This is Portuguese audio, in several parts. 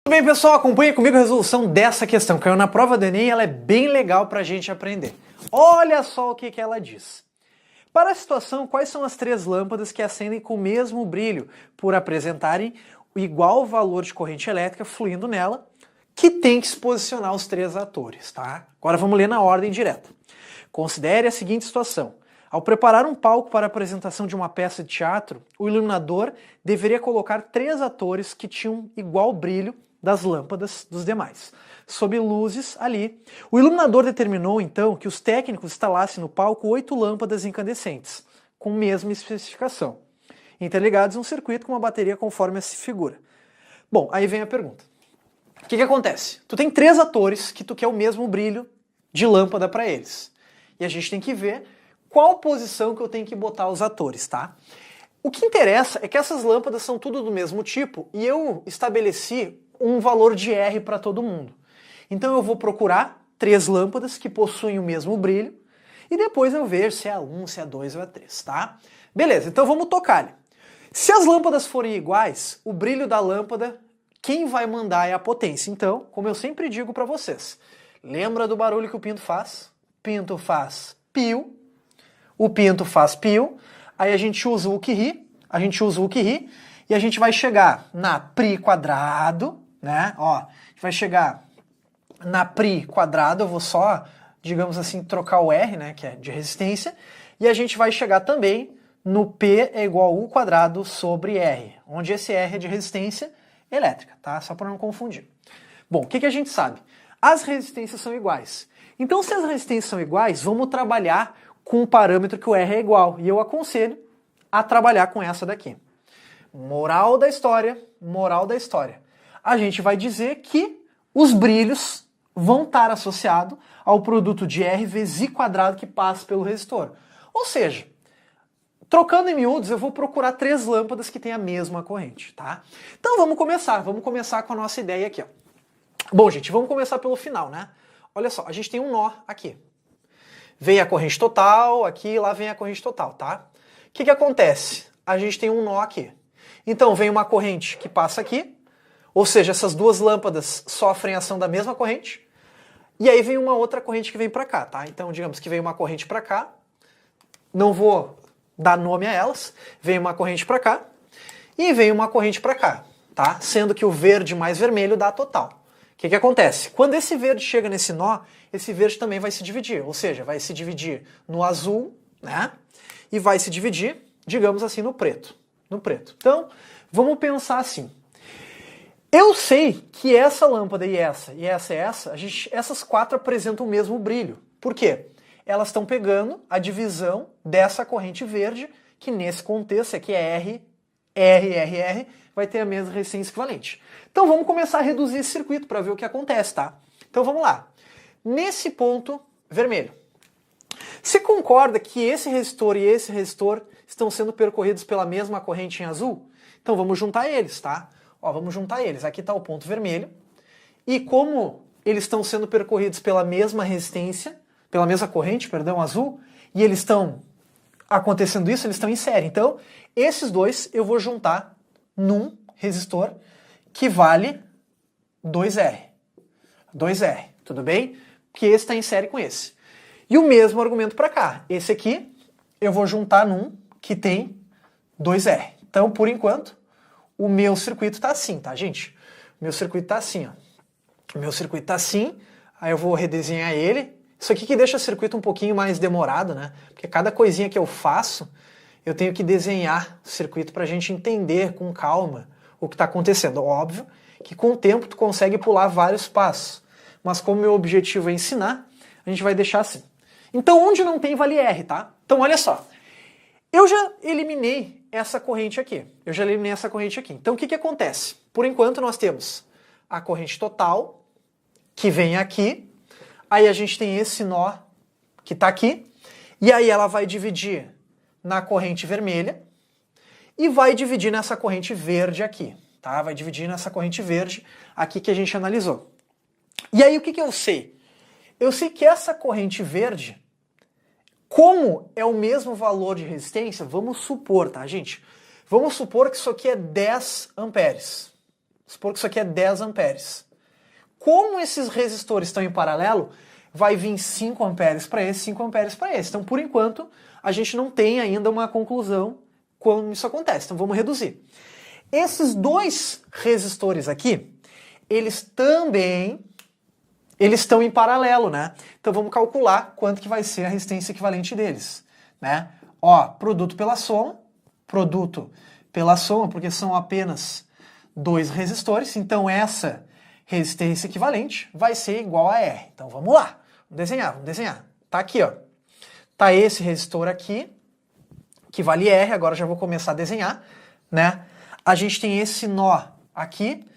Bem, pessoal, acompanha comigo a resolução dessa questão. Caiu na prova do Enem, ela é bem legal para a gente aprender. Olha só o que ela diz. Para a situação, quais são as três lâmpadas que acendem com o mesmo brilho, por apresentarem o igual valor de corrente elétrica fluindo nela, que tem que se posicionar os três atores, tá? Agora vamos ler na ordem direta. Considere a seguinte situação. Ao preparar um palco para a apresentação de uma peça de teatro, o iluminador deveria colocar três atores que tinham igual brilho das lâmpadas dos demais, sob luzes ali. O iluminador determinou, então, que os técnicos instalassem no palco 8 lâmpadas incandescentes, com a mesma especificação, interligados em um circuito com uma bateria conforme se figura. Bom, aí vem a pergunta. O que acontece? Tu tem três atores que tu quer o mesmo brilho de lâmpada para eles. E a gente tem que ver qual posição que eu tenho que botar os atores, tá? O que interessa é que essas lâmpadas são tudo do mesmo tipo e eu estabeleci um valor de R para todo mundo. Então eu vou procurar três lâmpadas que possuem o mesmo brilho e depois eu vejo se é a 1, se é a 2 ou a 3, tá? Beleza, então vamos tocar. Se as lâmpadas forem iguais, o brilho da lâmpada, quem vai mandar é a potência. Então, como eu sempre digo para vocês, lembra do barulho que o pinto faz? Pinto faz pio, o pinto faz pio, aí a gente usa o que ri, e a gente vai chegar na π quadrado, né? Ó, a gente vai chegar na π quadrado, eu vou só, digamos assim, trocar o R, né, que é de resistência, e a gente vai chegar também no P é igual a U quadrado sobre R, onde esse R é de resistência elétrica, tá? Só para não confundir. Bom, o que a gente sabe? As resistências são iguais. Então, se as resistências são iguais, vamos trabalhar com o parâmetro que o R é igual, e eu aconselho a trabalhar com essa daqui. Moral da história. A gente vai dizer que os brilhos vão estar associados ao produto de R vezes I quadrado que passa pelo resistor. Ou seja, trocando em miúdos, eu vou procurar três lâmpadas que têm a mesma corrente, tá? Então vamos começar com a nossa ideia aqui, ó. Bom, gente, vamos começar pelo final, né? Olha só, a gente tem um nó aqui. Vem a corrente total, aqui, lá vem a corrente total, tá? O que acontece? A gente tem um nó aqui. Então vem uma corrente que passa aqui, ou seja, essas duas lâmpadas sofrem a ação da mesma corrente, e aí vem uma outra corrente que vem para cá, tá? Então digamos que vem uma corrente para cá, não vou dar nome a elas, vem uma corrente para cá, e vem uma corrente para cá, tá? Sendo que o verde mais vermelho dá a total. O que acontece? Quando esse verde chega nesse nó, esse verde também vai se dividir, ou seja, vai se dividir no azul, né? E vai se dividir, digamos assim, no preto. Então, vamos pensar assim. Eu sei que essa lâmpada e essa, essas quatro apresentam o mesmo brilho. Por quê? Elas estão pegando a divisão dessa corrente verde, que nesse contexto aqui é R, vai ter a mesma resistência equivalente. Então vamos começar a reduzir esse circuito para ver o que acontece, tá? Então vamos lá. Nesse ponto vermelho, você concorda que esse resistor e esse resistor estão sendo percorridos pela mesma corrente em azul? Então vamos juntar eles, tá? Ó, vamos juntar eles. Aqui está o ponto vermelho. E como eles estão sendo percorridos pela mesma resistência, pela mesma corrente, perdão, azul, e eles estão acontecendo isso, eles estão em série. Então, esses dois eu vou juntar num resistor que vale 2R. 2R, tudo bem? Porque esse está em série com esse. E o mesmo argumento para cá. Esse aqui eu vou juntar num que tem 2R. Então, por enquanto, o meu circuito está assim, tá, gente? O meu circuito está assim, ó. O meu circuito está assim, aí eu vou redesenhar ele. Isso aqui que deixa o circuito um pouquinho mais demorado, né? Porque cada coisinha que eu faço, eu tenho que desenhar o circuito para a gente entender com calma o que está acontecendo. Óbvio que com o tempo tu consegue pular vários passos. Mas como meu objetivo é ensinar, a gente vai deixar assim. Então, onde não tem, vale R, tá? Então, olha só. Eu já eliminei essa corrente aqui. Então, o que acontece? Por enquanto, nós temos a corrente total, que vem aqui. Aí a gente tem esse nó, que está aqui. E aí ela vai dividir na corrente vermelha e vai dividir nessa corrente verde aqui. Tá? Vai dividir nessa corrente verde aqui que a gente analisou. E aí, o que eu sei? Eu sei que essa corrente verde, como é o mesmo valor de resistência, vamos supor, tá, gente? Vamos supor que isso aqui é 10 amperes, supor que isso aqui é 10 amperes. Como esses resistores estão em paralelo, vai vir 5 amperes para esse, 5 amperes para esse. Então, por enquanto, a gente não tem ainda uma conclusão como isso acontece. Então, vamos reduzir. Esses dois resistores aqui, eles também estão em paralelo, né? Então, vamos calcular quanto que vai ser a resistência equivalente deles, né? Ó, produto pela soma, porque são apenas dois resistores, então essa resistência equivalente vai ser igual a R. Então vamos lá, vamos desenhar. Tá aqui, ó. Tá esse resistor aqui, que vale R, agora já vou começar a desenhar, né? A gente tem esse nó aqui,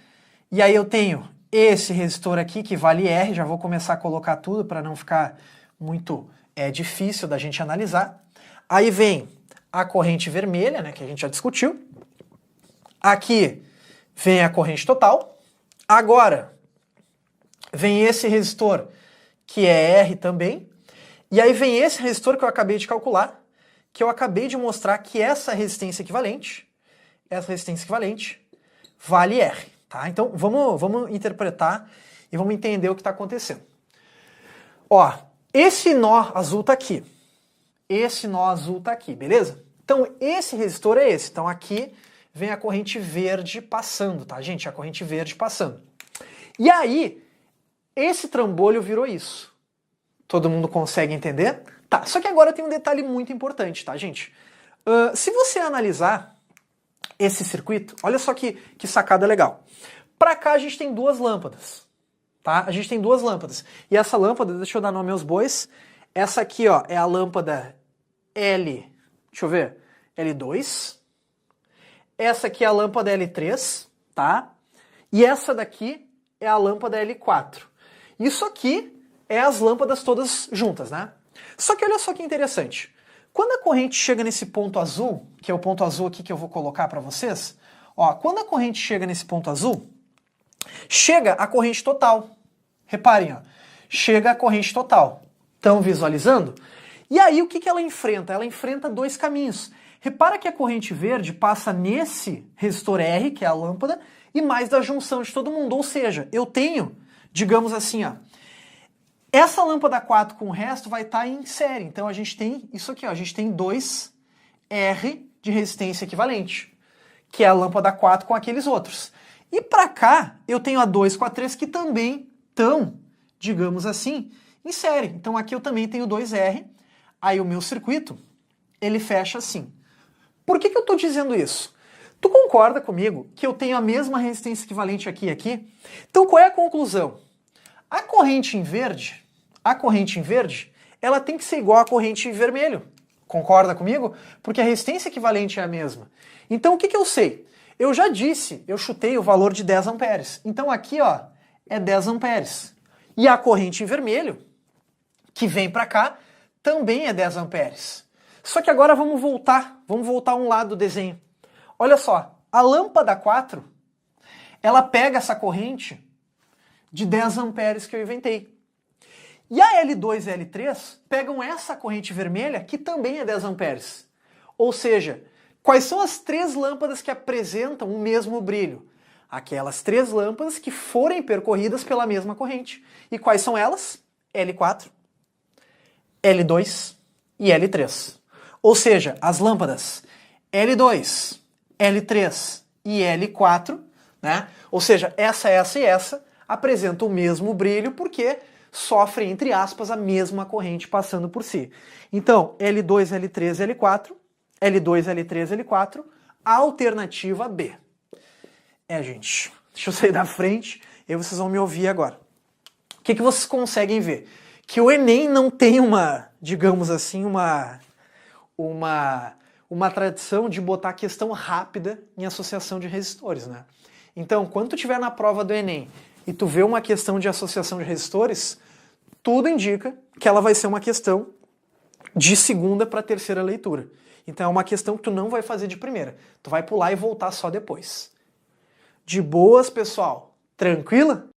e aí eu tenho esse resistor aqui, que vale R, já vou começar a colocar tudo para não ficar muito difícil da gente analisar. Aí vem a corrente vermelha, né, que a gente já discutiu. Aqui vem a corrente total. Agora vem esse resistor, que é R também. E aí vem esse resistor que eu acabei de calcular, que eu acabei de mostrar que essa resistência equivalente vale R. Tá? Então vamos interpretar e vamos entender o que está acontecendo. Ó, esse nó azul está aqui. Esse nó azul está aqui, beleza? Então esse resistor é esse. Então aqui vem a corrente verde passando, tá, gente? A corrente verde passando. E aí, esse trambolho virou isso. Todo mundo consegue entender? Tá, só que agora tem um detalhe muito importante, tá, gente? Se você analisar esse circuito, olha só que sacada legal. Pra cá a gente tem duas lâmpadas, tá? A gente tem duas lâmpadas. E essa lâmpada, deixa eu dar nome aos bois. Essa aqui, ó, é a lâmpada L, deixa eu ver, L2. Essa aqui é a lâmpada L3, tá? E essa daqui é a lâmpada L4. Isso aqui é as lâmpadas todas juntas, né? Só que olha só que interessante. Quando a corrente chega nesse ponto azul, que é o ponto azul aqui que eu vou colocar para vocês, ó, quando a corrente chega nesse ponto azul, chega a corrente total. Reparem, ó, chega a corrente total. Estão visualizando? E aí o que ela enfrenta? Ela enfrenta dois caminhos. Repara que a corrente verde passa nesse resistor R, que é a lâmpada, e mais da junção de todo mundo. Ou seja, eu tenho, digamos assim, ó, essa lâmpada 4 com o resto vai estar em série. Então a gente tem isso aqui, ó, a gente tem 2 R de resistência equivalente, que é a lâmpada 4 com aqueles outros. E para cá eu tenho a 2 com a 3 que também estão, digamos assim, em série. Então aqui eu também tenho 2R, aí o meu circuito, ele fecha assim. Por que eu estou dizendo isso? Tu concorda comigo que eu tenho a mesma resistência equivalente aqui e aqui? Então qual é a conclusão? A corrente em verde, ela tem que ser igual à corrente em vermelho. Concorda comigo? Porque a resistência equivalente é a mesma. Então o que eu sei? Eu já disse, eu chutei o valor de 10 amperes. Então aqui, ó, é 10 amperes. E a corrente em vermelho, que vem para cá, também é 10 amperes. Só que agora vamos voltar um lado do desenho. Olha só, a lâmpada 4, ela pega essa corrente de 10 amperes que eu inventei. E a L2 e a L3 pegam essa corrente vermelha, que também é 10 amperes. Ou seja, quais são as 3 lâmpadas que apresentam o mesmo brilho? Aquelas 3 lâmpadas que forem percorridas pela mesma corrente. E quais são elas? L4, L2 e L3. Ou seja, as lâmpadas L2, L3 e L4, né? Ou seja, essa e essa apresentam o mesmo brilho porque sofrem, entre aspas, a mesma corrente passando por si. Então, L2, L3, L4, L2, L3, L4, alternativa B. Gente, deixa eu sair da frente e vocês vão me ouvir agora. O que vocês conseguem ver? Que o Enem não tem uma, digamos assim, uma tradição de botar questão rápida em associação de resistores, né? Então, quando tu estiver na prova do Enem e tu vê uma questão de associação de resistores, tudo indica que ela vai ser uma questão de segunda para terceira leitura. Então é uma questão que tu não vai fazer de primeira. Tu vai pular e voltar só depois. De boas, pessoal? Tranquila?